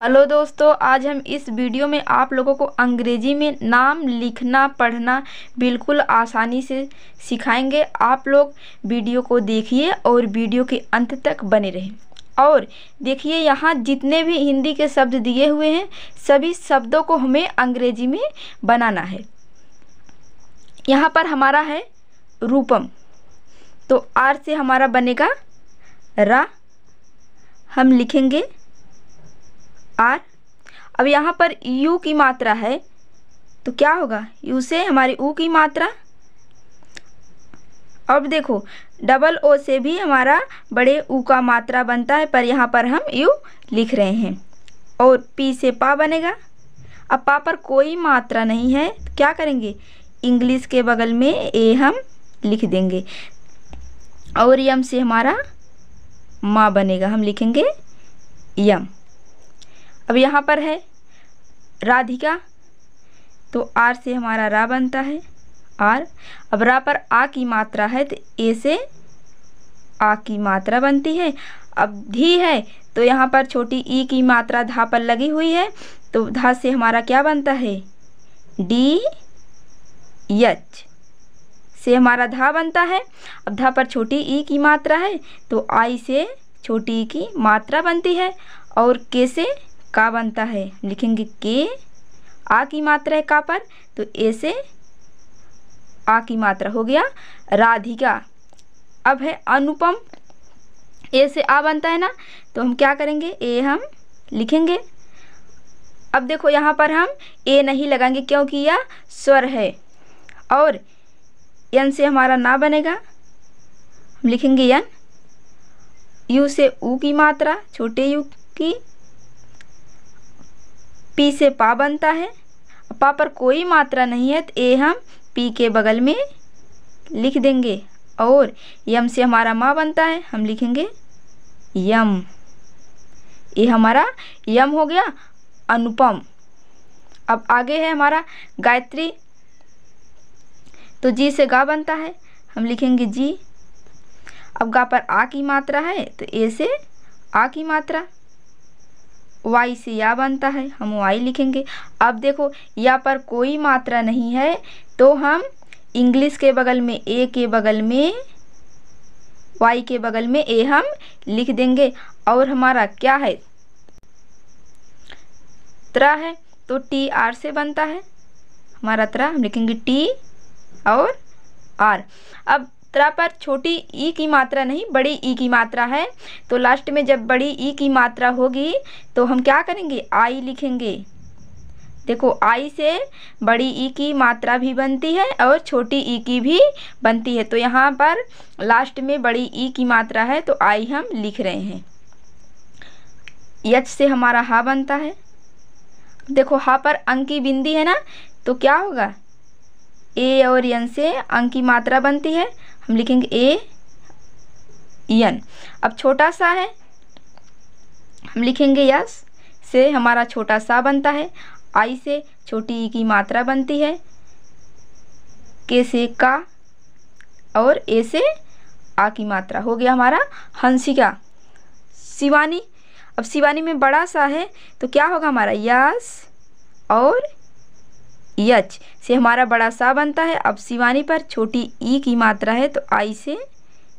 Hello दोस्तों, आज हम इस वीडियो में आप लोगों को अंग्रेजी में नाम लिखना पढ़ना बिल्कुल आसानी से सिखाएंगे। आप लोग वीडियो को देखिए और वीडियो के अंत तक बने रहें। और देखिए, यहाँ जितने भी हिंदी के शब्द दिए हुए हैं सभी शब्दों को हमें अंग्रेजी में बनाना है। यहाँ पर हमारा है रूपम, तो आर से हमारा बनेगा रा, हम लिखेंगे आर। अब यहाँ पर यू की मात्रा है तो क्या होगा, यू से हमारी ऊ की मात्रा। अब देखो, डबल ओ से भी हमारा बड़े ऊ का मात्रा बनता है, पर यहाँ पर हम यू लिख रहे हैं। और पी से पा बनेगा। अब पा पर कोई मात्रा नहीं है तो क्या करेंगे, इंग्लिश के बगल में ए हम लिख देंगे। और यम से हमारा माँ बनेगा, हम लिखेंगे यम। अब यहाँ पर है राधिका, तो आर से हमारा रा बनता है आर। अब रा पर आ की मात्रा है तो ए से आ की मात्रा बनती है। अब धी है तो यहाँ पर छोटी ई की मात्रा धा पर लगी हुई है, तो धा से हमारा क्या बनता है, डी एच से हमारा धा बनता है। अब धा पर छोटी ई की मात्रा है तो आई से छोटी ई की मात्रा बनती है। और के से का बनता है, लिखेंगे के। आ की मात्रा है का पर तो ए से आ की मात्रा हो गया राधिका। अब है अनुपम, ए से आ बनता है ना, तो हम क्या करेंगे, ए हम लिखेंगे। अब देखो, यहाँ पर हम ए नहीं लगाएंगे क्योंकि यह स्वर है। और यन से हमारा ना बनेगा, हम लिखेंगे यन। यू से ऊ की मात्रा, छोटे यू की। पी से पा बनता है, पा पर कोई मात्रा नहीं है तो ए हम पी के बगल में लिख देंगे। और यम से हमारा माँ बनता है, हम लिखेंगे यम। ये हमारा यम हो गया अनुपम। अब आगे है हमारा गायत्री, तो जी से गा बनता है, हम लिखेंगे जी। अब गा पर आ की मात्रा है तो ए से आ की मात्रा। वाई से या बनता है, हम वाई लिखेंगे। अब देखो, या पर कोई मात्रा नहीं है तो हम इंग्लिश के बगल में ए के बगल में, वाई के बगल में ए हम लिख देंगे। और हमारा क्या है, त्रा है तो टी आर से बनता है हमारा त्रा, हम लिखेंगे टी और आर। अब त्रा पर छोटी ई की मात्रा नहीं, बड़ी ई की मात्रा है, तो लास्ट में जब बड़ी ई की मात्रा होगी तो हम क्या करेंगे, आई लिखेंगे। देखो, आई से बड़ी ई की मात्रा भी बनती है और छोटी ई की भी बनती है, तो यहाँ पर लास्ट में बड़ी ई की मात्रा है तो आई हम लिख रहे हैं। यच से हमारा हा बनता है। देखो, हा पर अंक की बिंदी है ना, तो क्या होगा, ए और यन से अंक की मात्रा बनती है, हम लिखेंगे ए यन। अब छोटा सा है, हम लिखेंगे यस। से हमारा छोटा सा बनता है। आई से छोटी ई की मात्रा बनती है। के से का और ए से आ की मात्रा हो गया हमारा हंसिका। शिवानी, अब शिवानी में बड़ा सा है तो क्या होगा हमारा, यस और यच से हमारा बड़ा सा बनता है। अब शिवानी पर छोटी ई की मात्रा है तो आई से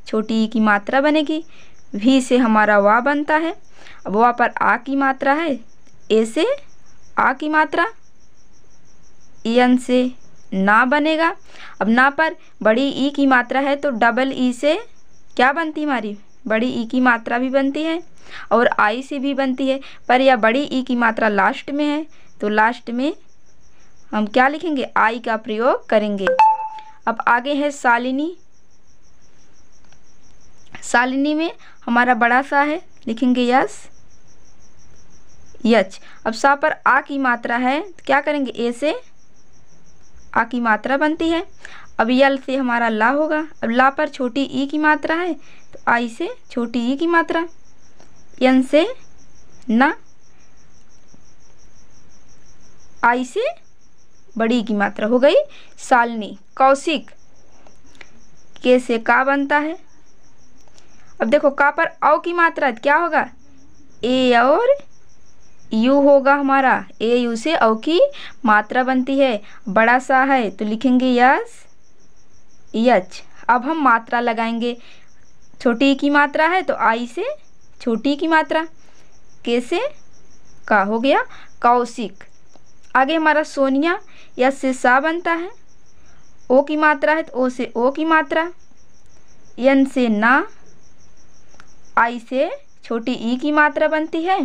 छोटी ई की मात्रा बनेगी। भी से हमारा वा बनता है। अब वा पर आ की मात्रा है, ए से आ की मात्रा। यन से ना बनेगा। अब ना पर बड़ी ई की मात्रा है तो डबल ई से क्या बनती है हमारी, बड़ी ई की मात्रा भी बनती है और आई से भी बनती है, पर यह बड़ी ई की मात्रा लास्ट में है तो लास्ट में हम क्या लिखेंगे, आई का प्रयोग करेंगे। अब आगे है शालिनी। शालिनी में हमारा बड़ा सा है, लिखेंगे यस यच। अब सा पर आ की मात्रा है तो क्या करेंगे, ए से आ की मात्रा बनती है। अब यल से हमारा ला होगा। अब ला पर छोटी ई की मात्रा है तो आई से छोटी ई की मात्रा। यन से ना, आई से बड़ी की मात्रा हो गई शालिनी। कौशिक, के से का बनता है। अब देखो, का पर औ की मात्रा क्या होगा, ए और यू होगा हमारा, ए यू से औ की मात्रा बनती है। बड़ा सा है तो लिखेंगे यस यच। अब हम मात्रा लगाएंगे। छोटी की मात्रा है तो आई से छोटी की मात्रा, के से का हो गया कौशिक। आगे हमारा सोनिया, यस से सा बनता है। ओ की मात्रा है तो ओ से ओ की मात्रा, यन से ना, आई से छोटी ई की मात्रा बनती है।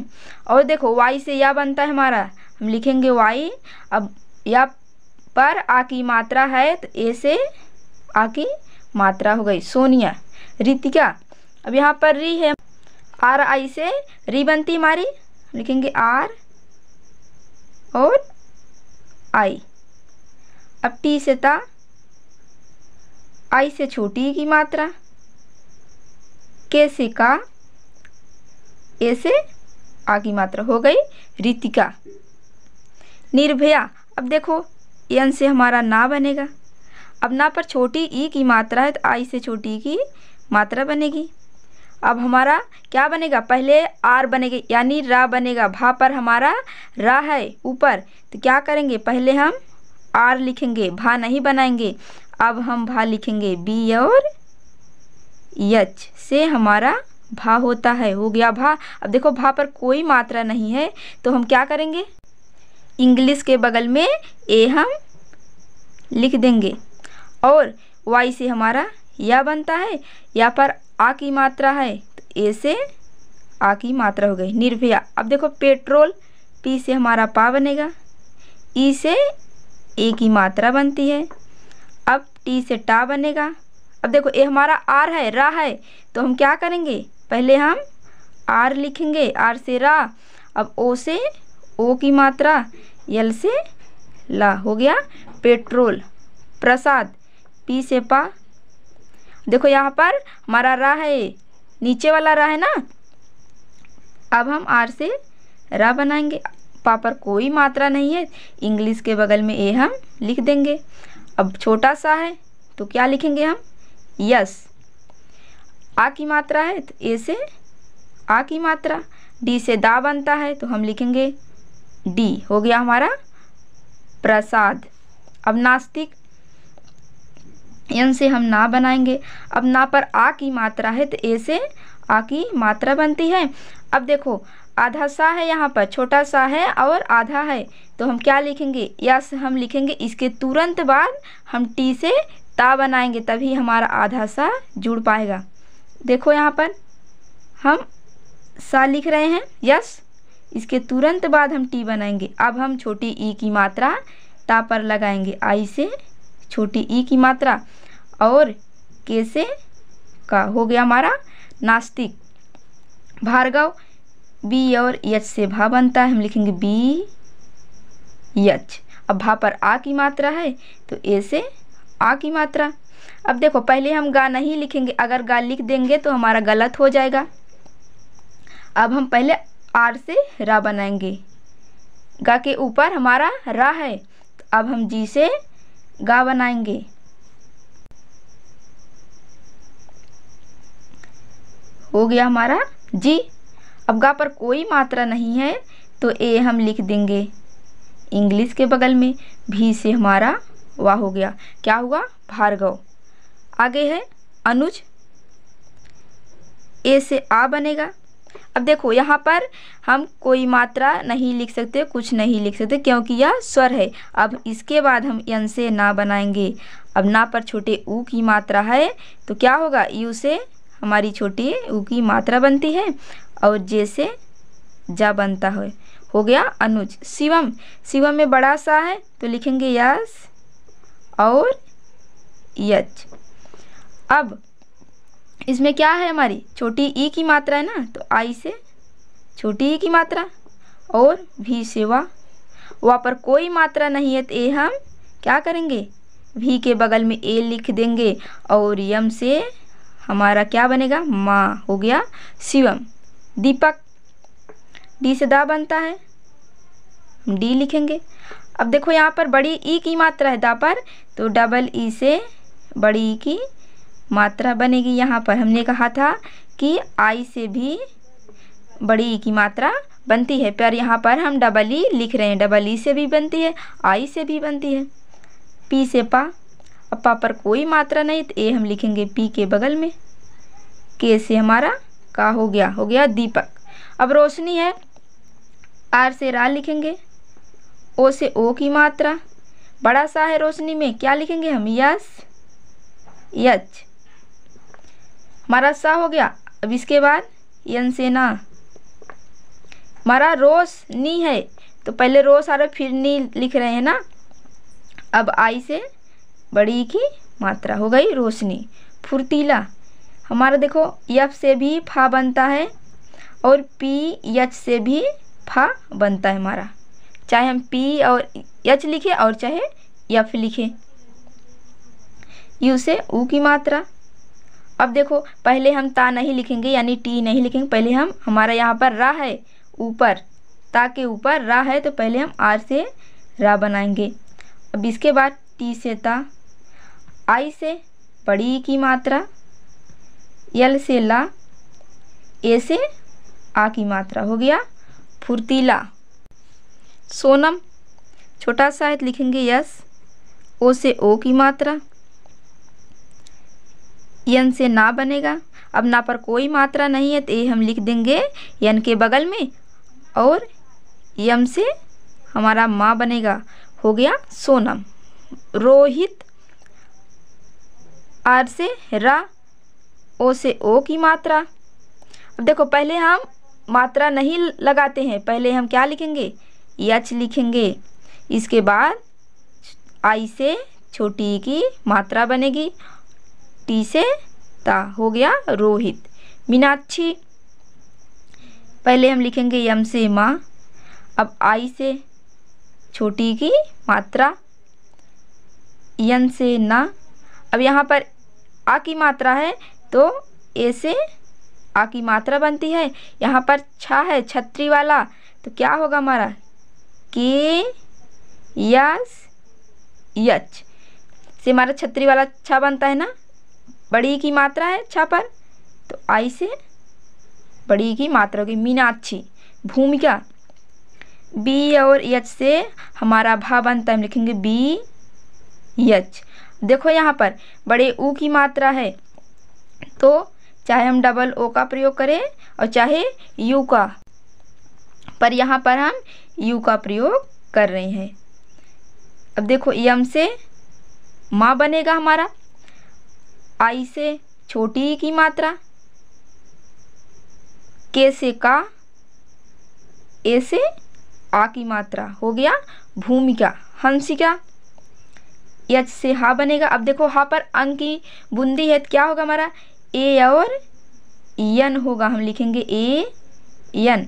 और देखो वाई से या बनता है हमारा, हम लिखेंगे वाई। अब या पर आ की मात्रा है तो ए से आ की मात्रा हो गई सोनिया। रितिका, अब यहाँ पर री है, आर आई से री बनती हमारी, लिखेंगे आर और आई। अब टी से ता, आई से छोटी की मात्रा, के से का, ए से आ की मात्रा हो गई रितिका। निर्भया, अब देखो यन से हमारा ना बनेगा। अब ना पर छोटी ई की मात्रा है तो आई से छोटी की मात्रा बनेगी। अब हमारा क्या बनेगा, पहले आर बनेगा यानी रा बनेगा। भा पर हमारा रा है ऊपर, तो क्या करेंगे, पहले हम आर लिखेंगे, भा नहीं बनाएंगे। अब हम भा लिखेंगे बी और यच से हमारा भा होता है, हो गया भा। अब देखो भा पर कोई मात्रा नहीं है तो हम क्या करेंगे, इंग्लिश के बगल में ए हम लिख देंगे। और वाई से हमारा या बनता है, या पर आ की मात्रा है तो ए से आ की मात्रा हो गई निर्भया। अब देखो पेट्रोल, पी से हमारा पा बनेगा, ई से ए की मात्रा बनती है। अब टी से टा बनेगा। अब देखो ए हमारा आर है, रा है, तो हम क्या करेंगे, पहले हम आर लिखेंगे, आर से रा। अब ओ से ओ की मात्रा, यल से ला, हो गया पेट्रोल। प्रसाद, पी से पा, देखो यहाँ पर हमारा रा है, नीचे वाला रा है ना। अब हम आर से रा बनाएंगे। पा पर कोई मात्रा नहीं है, इंग्लिश के बगल में ए हम लिख देंगे। अब छोटा सा है तो क्या लिखेंगे हम, यस। आ की मात्रा है तो ए से आ की मात्रा, डी से दा बनता है तो हम लिखेंगे डी, हो गया हमारा प्रसाद। अब नास्तिक, यन से हम ना बनाएंगे। अब ना पर आ की मात्रा है तो ए से आ की मात्रा बनती है। अब देखो आधा सा है, यहाँ पर छोटा सा है और आधा है, तो हम क्या लिखेंगे, यस हम लिखेंगे। इसके तुरंत बाद हम टी से ता बनाएंगे, तभी हमारा आधा सा जुड़ पाएगा। देखो यहाँ पर हम सा लिख रहे हैं, यस, इसके तुरंत बाद हम टी बनाएंगे। अब हम छोटी ई की मात्रा ता पर लगाएंगे, आई से छोटी ई की मात्रा और के से का, हो गया हमारा नास्तिक। भार्गव, बी और यच से भा बनता है, हम लिखेंगे बी यच। अब भा पर आ की मात्रा है तो ए से आ की मात्रा। अब देखो पहले हम गा नहीं लिखेंगे, अगर गा लिख देंगे तो हमारा गलत हो जाएगा। अब हम पहले आर से रा बनाएंगे, गा के ऊपर हमारा रा है, तो अब हम जी से गा बनाएंगे। हो गया हमारा जी। अब गा पर कोई मात्रा नहीं है तो ए हम लिख देंगे इंग्लिश के बगल में, भी से हमारा वाह हो गया, क्या हुआ भार्गव। आगे है अनुज, ए से आ बनेगा। अब देखो यहाँ पर हम कोई मात्रा नहीं लिख सकते, कुछ नहीं लिख सकते क्योंकि यह स्वर है। अब इसके बाद हम यन से ना बनाएंगे। अब ना पर छोटे ऊ की मात्रा है तो क्या होगा, यू से हमारी छोटी ऊ की मात्रा बनती है और जे से जा बनता है, हो गया अनुज। शिवम, शिवम में बड़ा सा है तो लिखेंगे यस और यच। अब इसमें क्या है, हमारी छोटी ई की मात्रा है ना, तो आई से छोटी ई की मात्रा और भी से वा पर कोई मात्रा नहीं है तो ए हम क्या करेंगे, भी के बगल में ए लिख देंगे और यम से हमारा क्या बनेगा, माँ, हो गया शिवम। दीपक, डी से दा बनता है, हम डी लिखेंगे। अब देखो यहाँ पर बड़ी ई की मात्रा है दा पर, तो डबल ई से बड़ी ई की मात्रा बनेगी। यहाँ पर हमने कहा था कि आई से भी बड़ी ई की मात्रा बनती है, पर यहाँ पर हम डबल ई लिख रहे हैं। डबल ई से भी बनती है, आई से भी बनती है। पी से पा, अब पा पर कोई मात्रा नहीं तो ए हम लिखेंगे पी के बगल में। के से हमारा का हो गया दीपक। अब रोशनी है, आर से रा लिखेंगे, ओ से ओ की मात्रा, बड़ा सा है रोशनी में, क्या लिखेंगे हम यस यच, हमारा सा हो गया। अब इसके बाद यन से ना, हमारा रोशनी है तो पहले रोश आ रहा फिर नी लिख रहे हैं ना। अब आई से बड़ी की मात्रा हो गई रोशनी। फुर्तीला, हमारा देखो यफ से भी फा बनता है और पी यच से भी फा बनता है हमारा, चाहे हम पी और यच लिखे और चाहे यफ लिखे। यू से ऊ की मात्रा। अब देखो पहले हम ता नहीं लिखेंगे यानी टी नहीं लिखेंगे, पहले हम हमारा यहाँ पर रा है ऊपर, ता के ऊपर रा है तो पहले हम आर से रा बनाएंगे। अब इसके बाद टी से ता, आई से बड़ी की मात्रा, यल से ला, ए से आ की मात्रा हो गया फुर्तीला। सोनम, छोटा सा है लिखेंगे यस, ओ से ओ की मात्रा, यन से ना बनेगा। अब ना पर कोई मात्रा नहीं है तो ये हम लिख देंगे यन के बगल में, और यम से हमारा माँ बनेगा, हो गया सोनम। रोहित, आर से रा, ओ से ओ की मात्रा। अब देखो पहले हम मात्रा नहीं लगाते हैं, पहले हम क्या लिखेंगे यच लिखेंगे, इसके बाद आई से छोटी की मात्रा बनेगी, टी से ता, हो गया रोहित। मीनाक्षी, पहले हम लिखेंगे यम से माँ, अब आई से छोटी की मात्रा, यन से ना, अब यहाँ पर आ की मात्रा है तो ए से आ की मात्रा बनती है। यहाँ पर छा है छतरी वाला तो क्या होगा हमारा के यस यच से हमारा छतरी वाला छा बनता है ना। बड़ी की मात्रा है छा पर तो आई से बड़ी की मात्रा होगी। मीनाक्षी। भूमिका, बी और यच से हमारा भा बनता है, हम लिखेंगे बी यच। देखो यहाँ पर बड़े ऊ की मात्रा है तो चाहे हम डबल ओ का प्रयोग करें और चाहे यू का, पर यहाँ पर हम यू का प्रयोग कर रहे हैं। अब देखो यम से माँ बनेगा हमारा, आई से छोटी की मात्रा, के से का, ए से आ की मात्रा, हो गया भूमिका। हंसिका, यच से हा बनेगा। अब देखो हा पर अंक की बूंदी है तो क्या होगा हमारा ए और यन होगा, हम लिखेंगे ए यन।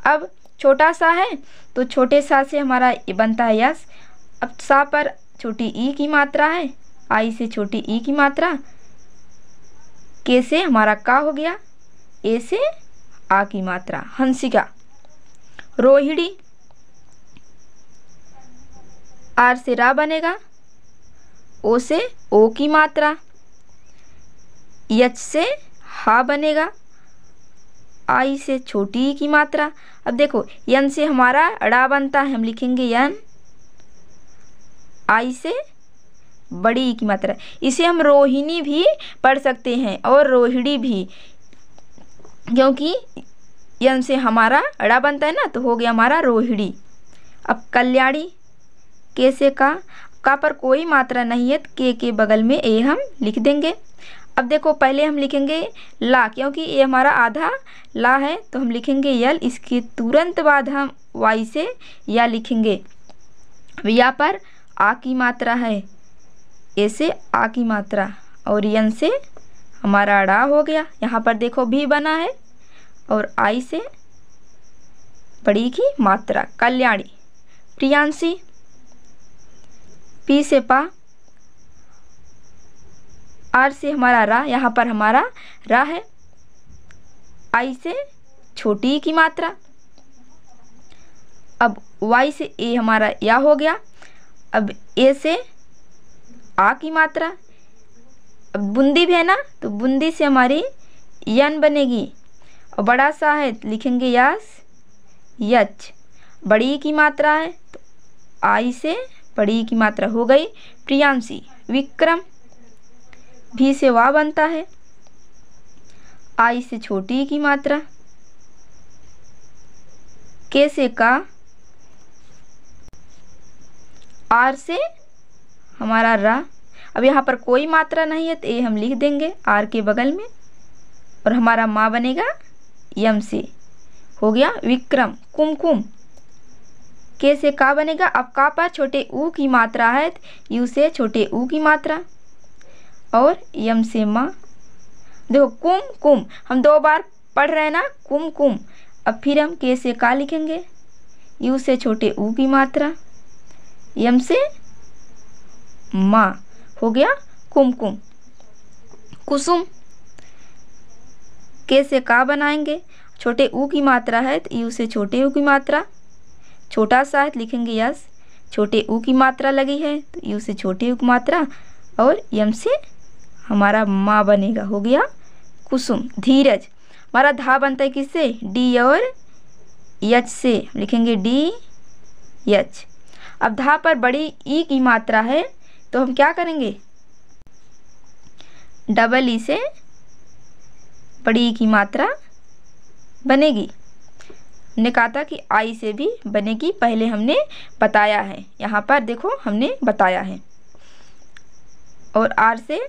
अब छोटा सा है तो छोटे सा से हमारा ये बनता है यस। अब सा पर छोटी ई की मात्रा है, आई से छोटी ई की मात्रा, के से हमारा का हो गया, ए से आ की मात्रा। हंसिका। रोहिणी, आर से रा बनेगा, ओ से ओ की मात्रा, यच से हा बनेगा, आई से छोटी की मात्रा। अब देखो यन से हमारा ड़ा बनता है, हम लिखेंगे यन, आई से बड़ी की मात्रा। इसे हम रोहिणी भी पढ़ सकते हैं और रोहिणी भी, क्योंकि यन से हमारा ड़ा बनता है ना तो हो गया हमारा रोहिणी। अब कल्याणी, के से का पर कोई मात्रा नहीं है तो के बगल में ए हम लिख देंगे। अब देखो पहले हम लिखेंगे ला, क्योंकि ये हमारा आधा ला है तो हम लिखेंगे यल, इसके तुरंत बाद हम वाई से या लिखेंगे। या पर आ की मात्रा है, ए से आ की मात्रा, और यन से हमारा ड़ा हो गया। यहाँ पर देखो भी बना है और आई से बड़ी की मात्रा। कल्याणी। प्रियांशी, पी से पा, आर से हमारा रा, यहाँ पर हमारा रा है, आई से छोटी की मात्रा, अब वाई से ए हमारा या हो गया, अब ए से आ की मात्रा, अब बूंदी भी है ना तो बूंदी से हमारी यन बनेगी, और बड़ा सा है लिखेंगे यस यच, बड़ी ई की मात्रा है तो आई से बड़ी ई की मात्रा हो गई। प्रियांशी, विक्रम, भी से वा बनता है, आई से छोटी ई की मात्रा, के से का, आर से हमारा रा। अब यहाँ पर कोई मात्रा नहीं है तो ए हम लिख देंगे आर के बगल में, और हमारा माँ बनेगा यम से। हो गया विक्रम। कुमकुम, के से का बनेगा। अब का पर छोटे ऊ की मात्रा है तो यू से छोटे ऊ की मात्रा, और यम से माँ। देखो कुम कुम हम 2 बार पढ़ रहे हैं ना, कुम कुम। अब फिर हम के से का लिखेंगे, यू से छोटे ऊ की मात्रा, यम से माँ। हो गया कुमकुम। कुसुम, के से का बनाएंगे, छोटे ऊ की मात्रा है तो यू से छोटे ऊ की मात्रा, छोटा सा है तो लिखेंगे यस, छोटे ऊ की मात्रा लगी है तो यू से छोटे ऊ की मात्रा, और यम से हमारा माँ बनेगा। हो गया कुसुम। धीरज, हमारा धा बनता है किससे, डी और यच से, लिखेंगे डी यच। अब धा पर बड़ी ई की मात्रा है तो हम क्या करेंगे, डबल ई से बड़ी ई की मात्रा बनेगी। हमने कहा था कि आई से भी बनेगी, पहले हमने बताया है, यहाँ पर देखो हमने बताया है। और आर से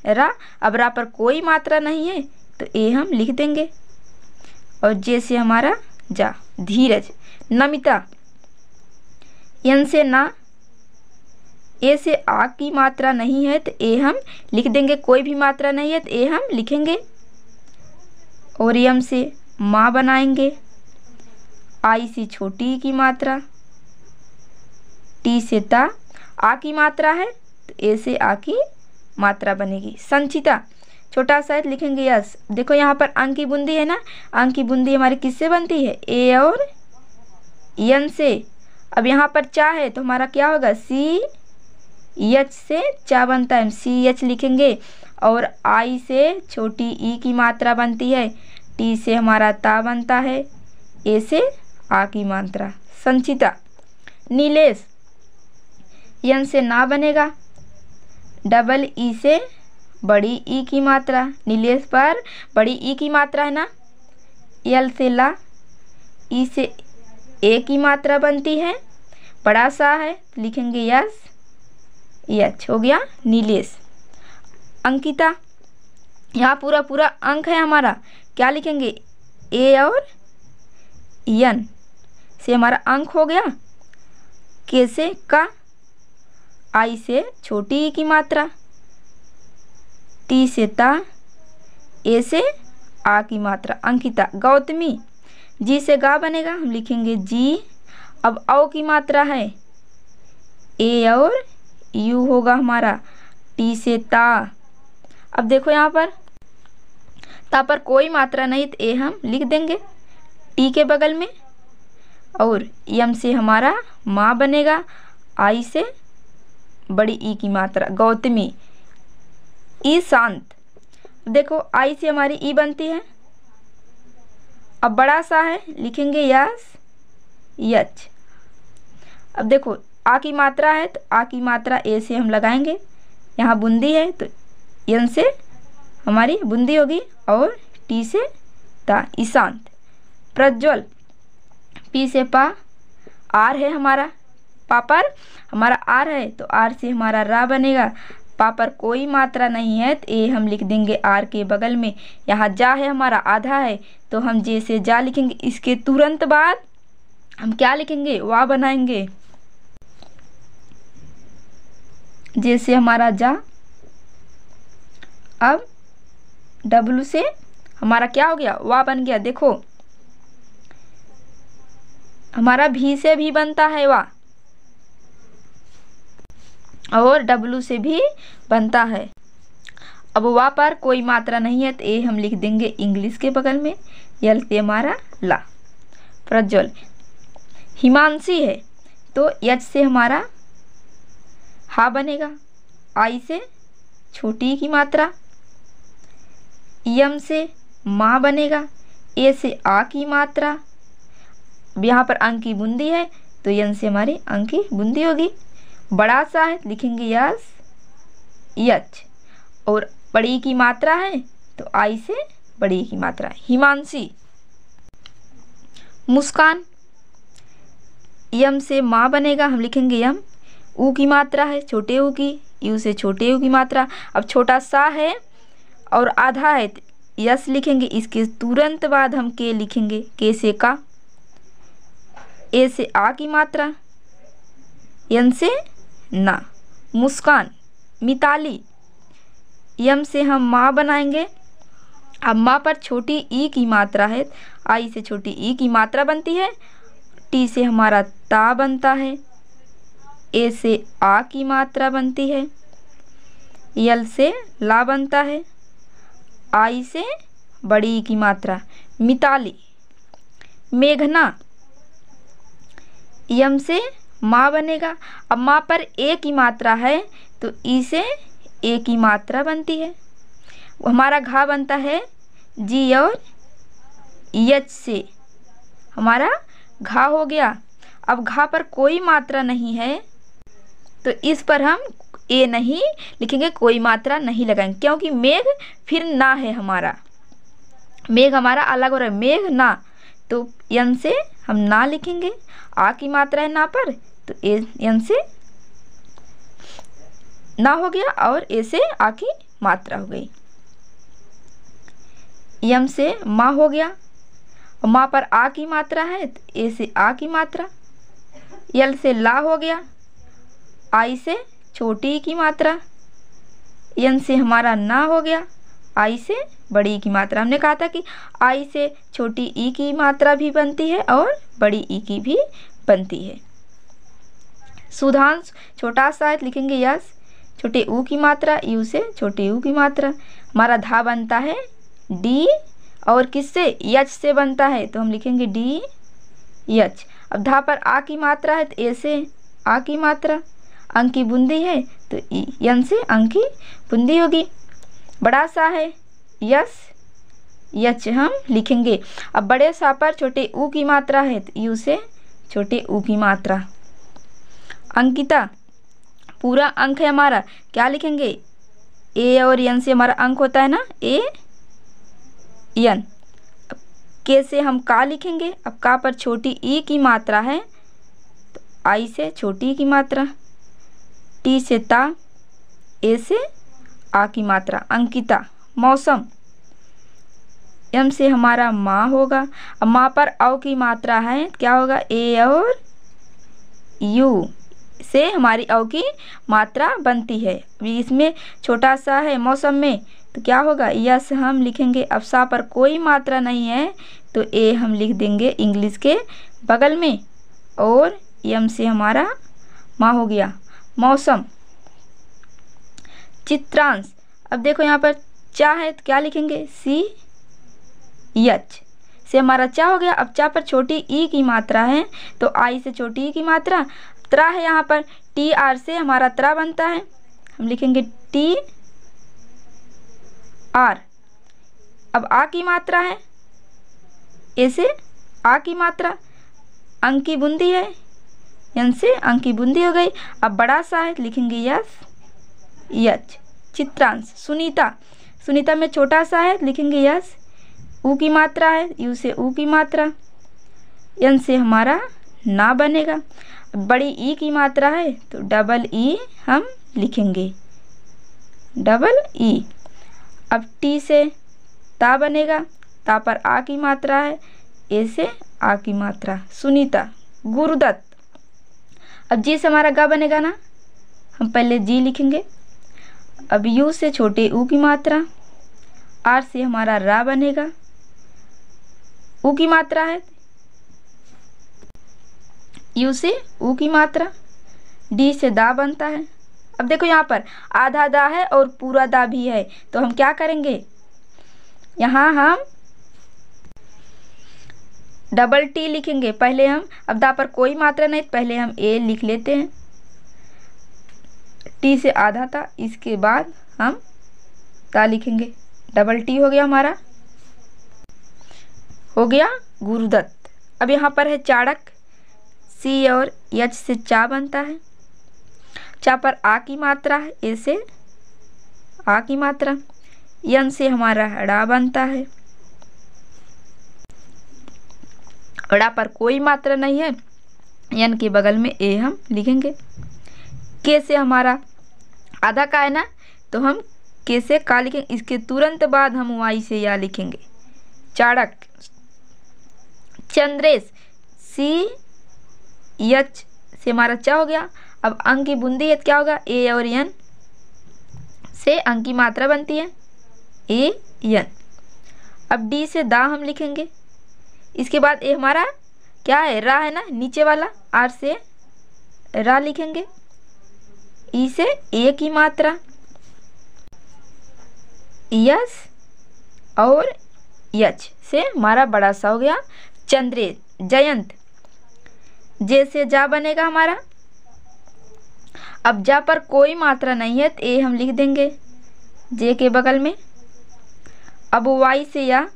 रा, अब रा पर कोई मात्रा नहीं है तो ए हम लिख देंगे, और जे से हमारा जा। धीरज। नमिता, यन से ना, ए से आ की मात्रा नहीं है तो ए हम लिख देंगे, कोई भी मात्रा नहीं है तो ए हम लिखेंगे, और यम से माँ बनाएंगे। आई से छोटी की मात्रा, टी से ता, आ की मात्रा है तो ए से आ की मात्रा बनेगी। संचिता, छोटा सा है लिखेंगे यस। देखो यहाँ पर अंक की बूंदी है ना, अंक की बूंदी हमारी किससे बनती है, ए और यन से। अब यहाँ पर चा है तो हमारा क्या होगा, सी एच से चा बनता है, सी एच लिखेंगे, और आई से छोटी ई की मात्रा बनती है, टी से हमारा ता बनता है, ए से आ की मात्रा। संचिता। नीलेश, यन से ना बनेगा, डबल ई से बड़ी ई की मात्रा, नीलेश पर बड़ी ई की मात्रा है ना, यल से ला, ई से ए की मात्रा बनती है, बड़ा सा है लिखेंगे यस यच। हो गया नीलेश। अंकिता, यहाँ पूरा पूरा अंक है हमारा, क्या लिखेंगे, ए और यन से हमारा अंक हो गया। के से का, आई से छोटी ई की मात्रा, टी से ता, ए से आ की मात्रा। अंकिता। गौतमी, जी से गा बनेगा, हम लिखेंगे जी। अब औ की मात्रा है, ए और यू होगा हमारा, टी से ता। अब देखो यहाँ पर ता पर कोई मात्रा नहीं तो ए हम लिख देंगे टी के बगल में, और यम से हमारा माँ बनेगा, आई से बड़ी ई की मात्रा। गौतमी। ई शांत, देखो आई से हमारी ई बनती है, अब बड़ा सा है लिखेंगे यस यच। अब देखो आ की मात्रा है तो आ की मात्रा ए से हम लगाएंगे, यहाँ बूंदी है तो यन से हमारी बूंदी होगी, और टी से ता, ईशांत। प्रज्वल, पी से पा, आर है हमारा, पा पर हमारा आर है तो आर से हमारा रा बनेगा, पा पर कोई मात्रा नहीं है तो ए हम लिख देंगे आर के बगल में। यहाँ जा है हमारा आधा है तो हम जे से जा लिखेंगे, इसके तुरंत बाद हम क्या लिखेंगे, वा बनाएंगे, जे से हमारा जा। अब डब्लू से हमारा क्या हो गया, वा बन गया। देखो हमारा भी से भी बनता है वा, और डब्लू से भी बनता है। अब वा पर कोई मात्रा नहीं है तो ए हम लिख देंगे इंग्लिश के बगल में, यल से हमारा ला। प्रज्वल। हिमांशी है तो एच से हमारा हा बनेगा, आई से छोटी की मात्रा, यम से माँ बनेगा, ए से आ की मात्रा, अब यहाँ पर अंक की बूंदी है तो यन से हमारी अंक की बूंदी होगी। बड़ा सा है लिखेंगे यस यच, और बड़ी की मात्रा है तो आई से बड़ी की मात्रा। हिमांशी। मुस्कान, यम से माँ बनेगा, हम लिखेंगे यम। ऊ की मात्रा है छोटे ऊ की, यू से छोटे यू की मात्रा। अब छोटा सा है और आधा है यस लिखेंगे, इसके तुरंत बाद हम के लिखेंगे, के से का। ए से आ की मात्रा, यन से ना। मुस्कान। मिताली, यम से हम माँ बनाएंगे। अब माँ पर छोटी ई की मात्रा है, आई से छोटी ई की मात्रा बनती है। टी से हमारा ता बनता है। ए से आ की मात्रा बनती है। यल से ला बनता है। आई से बड़ी की मात्रा। मिताली। मेघना, यम से माँ बनेगा। अब माँ पर ए की मात्रा है तो ई से ए की मात्रा बनती है। हमारा घा बनता है जी और यच से, हमारा घा हो गया। अब घा पर कोई मात्रा नहीं है तो इस पर हम ए नहीं लिखेंगे, कोई मात्रा नहीं लगाएंगे, क्योंकि मेघ फिर ना है हमारा, मेघ हमारा अलग हो रहा है, मेघ ना, तो यन से हम ना लिखेंगे। आ की मात्रा है ना पर तो ए यन से ना हो गया और ए से आ की मात्रा हो गई। यम से माँ हो गया, माँ पर आ की मात्रा है तो ए से आ की मात्रा। यल से ला हो गया, आई से छोटी की मात्रा। यन से हमारा ना हो गया, आई से बड़ी की मात्रा। हमने कहा था कि आई से छोटी ई की मात्रा भी बनती है और बड़ी ई की भी बनती है। सुधांश, छोटा सा है लिखेंगे यस, छोटे ऊ की मात्रा, यू से छोटे यू की मात्रा। हमारा धा बनता है डी और किससे, यच से बनता है तो हम लिखेंगे डी यच। अब धा पर आ की मात्रा है तो ए से आ की मात्रा। अंक की बूंदी है तो यन से अंक की बूंदी होगी। बड़ा सा है यस यच हम लिखेंगे। अब बड़े सा पर छोटे ऊ की मात्रा है तो यू से छोटे ऊ की मात्रा। अंकिता, पूरा अंक है हमारा, क्या लिखेंगे, ए और यन से हमारा अंक होता है ना, ए यन। के से हम का लिखेंगे। अब का पर छोटी ई की मात्रा है तो आई से छोटी की मात्रा। टी से ता, ए से आ की मात्रा। अंकिता। मौसम, यम से हमारा माँ होगा। अब माँ पर औ की मात्रा है क्या होगा, ए और यू से हमारी औ की मात्रा बनती है। इसमें छोटा सा है मौसम में तो क्या होगा, यस हम लिखेंगे। अब सा पर कोई मात्रा नहीं है तो ए हम लिख देंगे इंग्लिश के बगल में, और यम से हमारा माँ हो गया। मौसम। चित्रांश, अब देखो यहाँ पर चा है तो क्या लिखेंगे, सी यच से हमारा चा हो गया। अब चा पर छोटी ई की मात्रा है तो आई से छोटी ई की मात्रा। त्रा है यहाँ पर, टी आर से हमारा त्रा बनता है, हम लिखेंगे टी आर। अब आ की मात्रा है, ए से आ की मात्रा। अंक की बूंदी है, यन से अंक की बूंदी हो गई। अब बड़ा सा है लिखेंगे यस यच। चित्रांश। सुनीता, सुनीता में छोटा सा है लिखेंगे यस, ऊ की मात्रा है, यू से ऊ की मात्रा। यन से हमारा ना बनेगा। बड़ी ई की मात्रा है तो डबल ई हम लिखेंगे, डबल ई। अब टी से ता बनेगा, ता पर आ की मात्रा है, ए से आ की मात्रा। सुनीता। गुरुदत्त, अब जी से हमारा गा बनेगा ना, हम पहले जी लिखेंगे। अब यू से छोटे ऊ की मात्रा, आर से हमारा रा बनेगा, ऊ की मात्रा है, यू से ऊ की मात्रा। डी से दा बनता है। अब देखो यहाँ पर आधा दा है और पूरा दा भी है तो हम क्या करेंगे, यहाँ हम डबल टी लिखेंगे पहले हम। अब दा पर कोई मात्रा नहीं, पहले हम ए लिख लेते हैं, टी से आधा था, इसके बाद हम ता लिखेंगे, डबल टी हो गया हमारा, हो गया गुरुदत्त। अब यहाँ पर है चाड़क, सी और यच से चा बनता है। चा पर आ की मात्रा है, ए से आ की मात्रा। यन से हमारा ड़ा बनता है। ड़ा पर कोई मात्रा नहीं है, यन के बगल में ए हम लिखेंगे। के से हमारा आधा का है ना, तो हम के से का लिखेंगे। इसके तुरंत बाद हम वाई से या लिखेंगे। चाड़क। चंद्रेश, सी यच से हमारा चा हो गया। अब अंक की बूंदी है, क्या होगा, ए और यन से अंक की मात्रा बनती है, ए यन। अब डी से दा हम लिखेंगे। इसके बाद ए हमारा क्या है, रा है ना, नीचे वाला। आर से रा लिखेंगे। ई से ए की मात्रा। यस और यच से हमारा बड़ा सा हो गया चंद्रे। जयंत। जे से जा बनेगा हमारा। अब जा पर कोई मात्रा नहीं है, तो ए हम लिख देंगे जे के बगल में। अब वाई से या।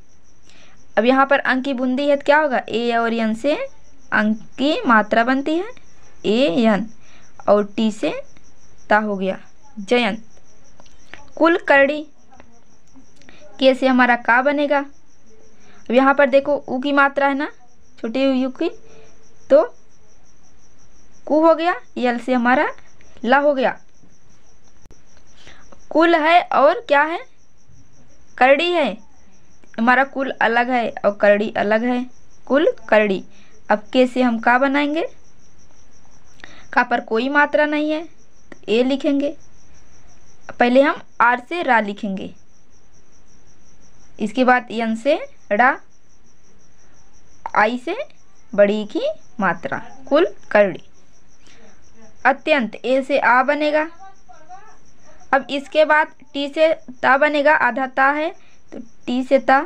अब यहाँ पर अंक की बूंदी है, तो क्या होगा, ए और यन से अंक की मात्रा बनती है, ए यन। और टी से ता हो गया जयंत। कुलकर्णी। के से हमारा का बनेगा। अब यहाँ पर देखो ऊ की मात्रा है ना, छोटी यू की, तो कु हो गया। यल से हमारा ला हो गया। कुल है और क्या है, करड़ी है। हमारा कुल अलग है और करड़ी अलग है, कुल करड़ी। अब के से हम का बनाएंगे। का पर कोई मात्रा नहीं है, तो ए लिखेंगे। पहले हम आर से रा लिखेंगे। इसके बाद यन से ड़ा, आई से बड़ी की मात्रा, कुल करड़ी। अत्यंत। ए से आ बनेगा। अब इसके बाद टी से ता बनेगा, आधा ता है तो टी से ता।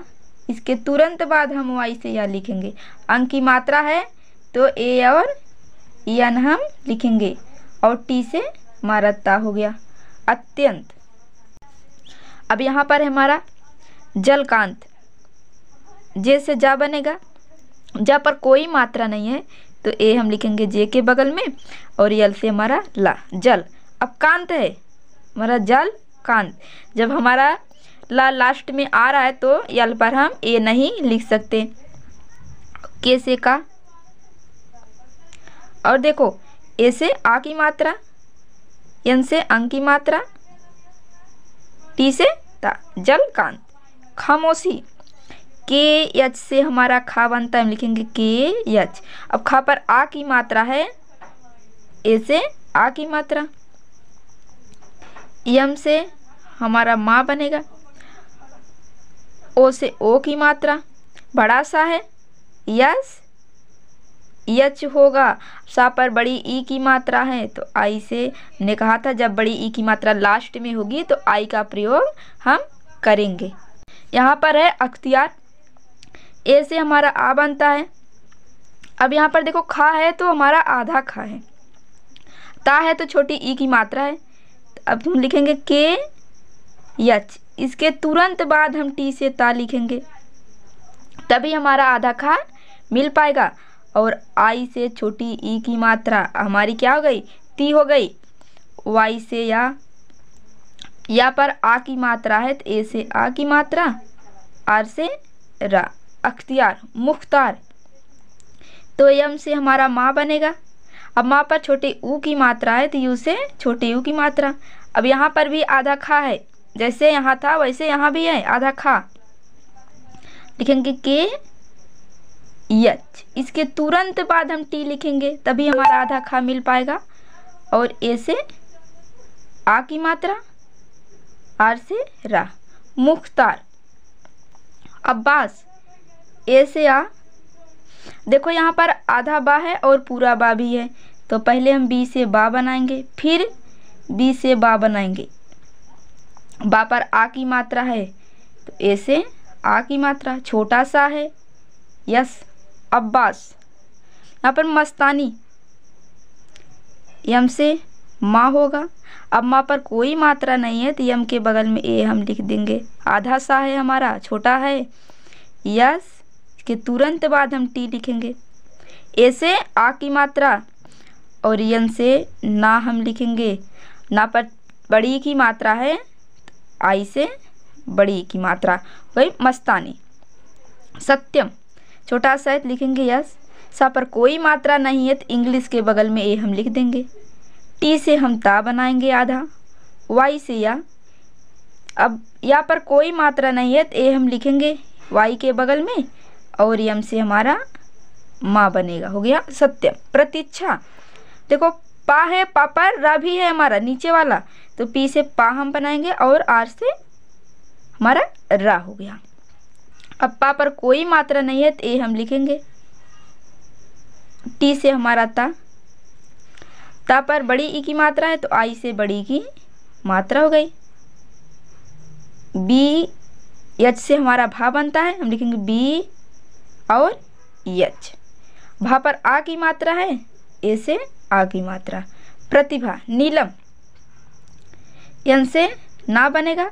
इसके तुरंत बाद हम वाई से या लिखेंगे। अंक की मात्रा है तो ए और यन हम लिखेंगे और टी से हमारा ता हो गया अत्यंत। अब यहाँ पर है हमारा जलकांत। जे से जा बनेगा। जा पर कोई मात्रा नहीं है तो ए हम लिखेंगे जे के बगल में और यल से हमारा ला, जल। अब कांत है हमारा जल कांत। जब हमारा ला लास्ट में आ रहा है तो यल पर हम ए नहीं लिख सकते। के से का। और देखो ए से आ की मात्रा, यन से अंक की मात्रा, टी से ता, जलकांत। खामोशी। के यच से हमारा खा बनता है, हम लिखेंगे के यच। अब खा पर आ की मात्रा है, ए से आ की मात्रा। यम से हमारा माँ बनेगा। ओ से ओ की मात्रा, बड़ा सा है, यस यच होगा। सा पर बड़ी ई की मात्रा है तो आई से, ने कहा था जब बड़ी ई की मात्रा लास्ट में होगी तो आई का प्रयोग हम करेंगे। यहाँ पर है अख्तियार। ए से हमारा आ बनता है। अब यहाँ पर देखो खा है तो हमारा आधा खा है, ता है तो छोटी ई की मात्रा है। अब हम लिखेंगे के यच। इसके तुरंत बाद हम टी से ता लिखेंगे, तभी हमारा आधा खा मिल पाएगा। और आई से छोटी ई की मात्रा हमारी क्या हो गई, ती हो गई। वाई से या पर आ की मात्रा है तो ए से आ की मात्रा, आर से रा। अख्तियार मुख्तार। तो यम से हमारा माँ बनेगा। अब माँ पर छोटे ऊ की मात्रा है तो यू से छोटे यू की मात्रा। अब यहाँ पर भी आधा खा है, जैसे यहाँ था वैसे यहाँ भी है आधा खा। लिखेंगे के यच। इसके तुरंत बाद हम टी लिखेंगे, तभी हमारा आधा खा मिल पाएगा। और ए से आ की मात्रा, आर से रा। मुख्तार। अब्बास। ए से आ। देखो यहाँ पर आधा बा है और पूरा बा भी है, तो पहले हम बी से बा बनाएंगे, फिर बी से बा बनाएंगे। बा पर आ की मात्रा है तो ए से आ की मात्रा, छोटा सा है, यस। अब्बास। यहाँ पर मस्तानी। यम से माँ होगा। अब माँ पर कोई मात्रा नहीं है तो यम के बगल में ए हम लिख देंगे। आधा सा है हमारा, छोटा है, यस। इसके तुरंत बाद हम टी लिखेंगे। ए से आ की मात्रा और यन से ना हम लिखेंगे। ना पर बड़ी की मात्रा है, आई से बड़ी की मात्रा, वही मस्तानी। सत्यम छोटा सा लिखेंगे यस। सा पर कोई मात्रा नहीं है तो इंग्लिश के बगल में ए हम लिख देंगे। टी से हम ता बनाएंगे आधा, वाई से या। अब यहाँ पर कोई मात्रा नहीं है तो ए हम लिखेंगे वाई के बगल में और यम से हमारा माँ बनेगा। हो गया सत्यम। प्रतीक्षा देखो पा है, पा पर रा भी है हमारा नीचे वाला, तो पी से पा हम बनाएंगे और आर से हमारा रा हो गया। अब पा पर कोई मात्रा नहीं है तो ए हम लिखेंगे। टी से हमारा ता पर बड़ी ई की मात्रा है तो आई से बड़ी की मात्रा हो गई। बी एच से हमारा भा बनता है, हम लिखेंगे बी और एच। भा पर आ की मात्रा है, ए से आ की मात्रा। प्रतिभा नीलम, यन से ना बनेगा।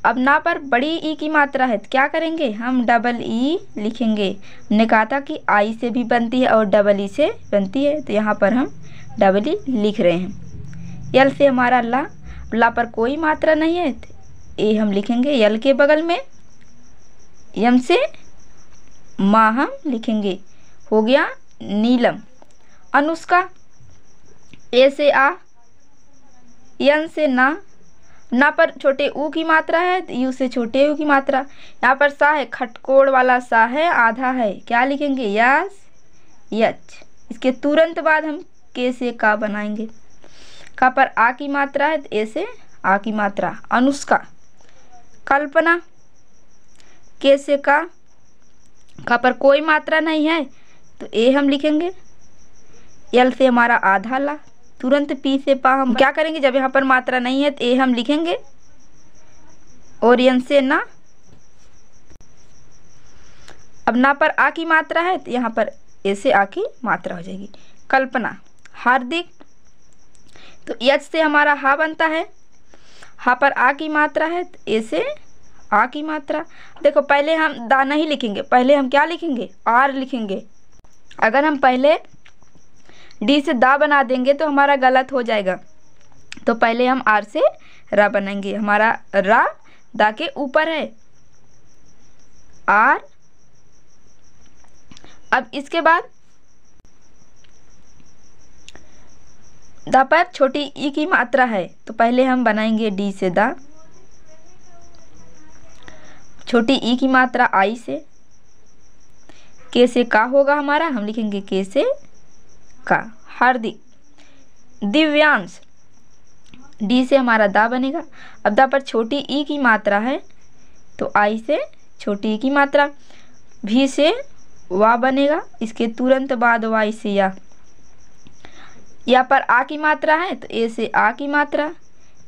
अब ना पर बड़ी ई की मात्रा है तो क्या करेंगे, हम डबल ई लिखेंगे। हमने कहा था कि आई से भी बनती है और डबल ई से बनती है, तो यहाँ पर हम डबल ई लिख रहे हैं। यल से हमारा ला, ला पर कोई मात्रा नहीं है तो ए हम लिखेंगे यल के बगल में। यम से माँ हम लिखेंगे। हो गया नीलम। अनुष्का ए से आ, यन से ना पर छोटे ऊ की मात्रा है तो यू से छोटे ऊ की मात्रा। यहाँ पर सा है, खटकोड़ वाला सा है, आधा है, क्या लिखेंगे यस यच। इसके तुरंत बाद हम के से का बनाएंगे। का पर आ की मात्रा है तो ए से आ की मात्रा। अनुष्का। कल्पना के से का पर कोई मात्रा नहीं है तो ए हम लिखेंगे। यल से हमारा आधा ला, तुरंत पी से पा हम क्या करेंगे, जब यहाँ पर मात्रा नहीं है तो ए हम लिखेंगे और यन से ना। अब ना पर आ की मात्रा है तो यहाँ पर ए से आ की मात्रा हो जाएगी। कल्पना। हार्दिक तो यच से हमारा हा बनता है, हा पर आ की मात्रा है तो ए से आ की मात्रा। देखो पहले हम दा नहीं लिखेंगे, पहले हम क्या लिखेंगे, आर लिखेंगे। अगर हम पहले डी से दा बना देंगे तो हमारा गलत हो जाएगा, तो पहले हम आर से रा बनाएंगे। हमारा रा दा के ऊपर है, आर। अब इसके बाद दा पर छोटी ई की मात्रा है तो पहले हम बनाएंगे डी से दा, छोटी ई की मात्रा आई से। के से का होगा हमारा, हम लिखेंगे के से का। हार्दिक। दिव्यांश डी से हमारा दा बनेगा। अब दा पर छोटी ई की मात्रा है तो आई से छोटी ई की मात्रा। भी से वा बनेगा, इसके तुरंत बाद वाई से या। पर आ की मात्रा है तो ए से आ की मात्रा।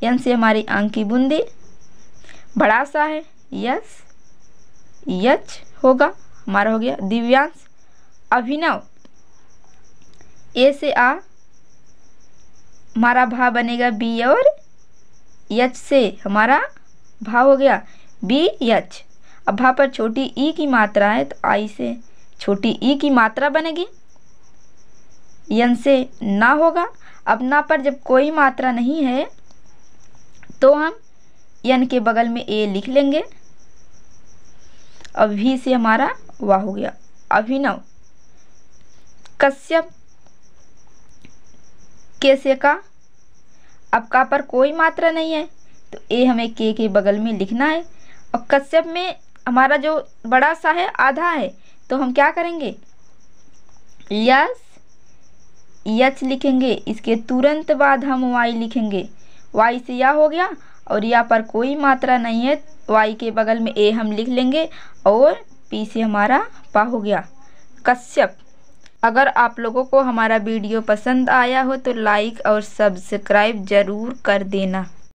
यन से हमारी आंख की बूंदी, बड़ा सा है यस यच होगा, हमारा हो गया दिव्यांश। अभिनव ए से आ, हमारा भा बनेगा बी और यच से हमारा भा हो गया बी यच। अब भा पर छोटी ई की मात्रा है तो आई से छोटी ई की मात्रा बनेगी। यन से ना होगा। अब ना पर जब कोई मात्रा नहीं है तो हम यन के बगल में ए लिख लेंगे। अब भी से हमारा वाह हो गया अभिनव। कश्यप के से का, अब का पर कोई मात्रा नहीं है तो ए हमें के बगल में लिखना है। अब कश्यप में हमारा जो बड़ा सा है आधा है तो हम क्या करेंगे, यस यच लिखेंगे। इसके तुरंत बाद हम वाई लिखेंगे। वाई से या हो गया और या पर कोई मात्रा नहीं है, वाई के बगल में ए हम लिख लेंगे और पी से हमारा पा हो गया कश्यप। अगर आप लोगों को हमारा वीडियो पसंद आया हो तो लाइक और सब्सक्राइब ज़रूर कर देना।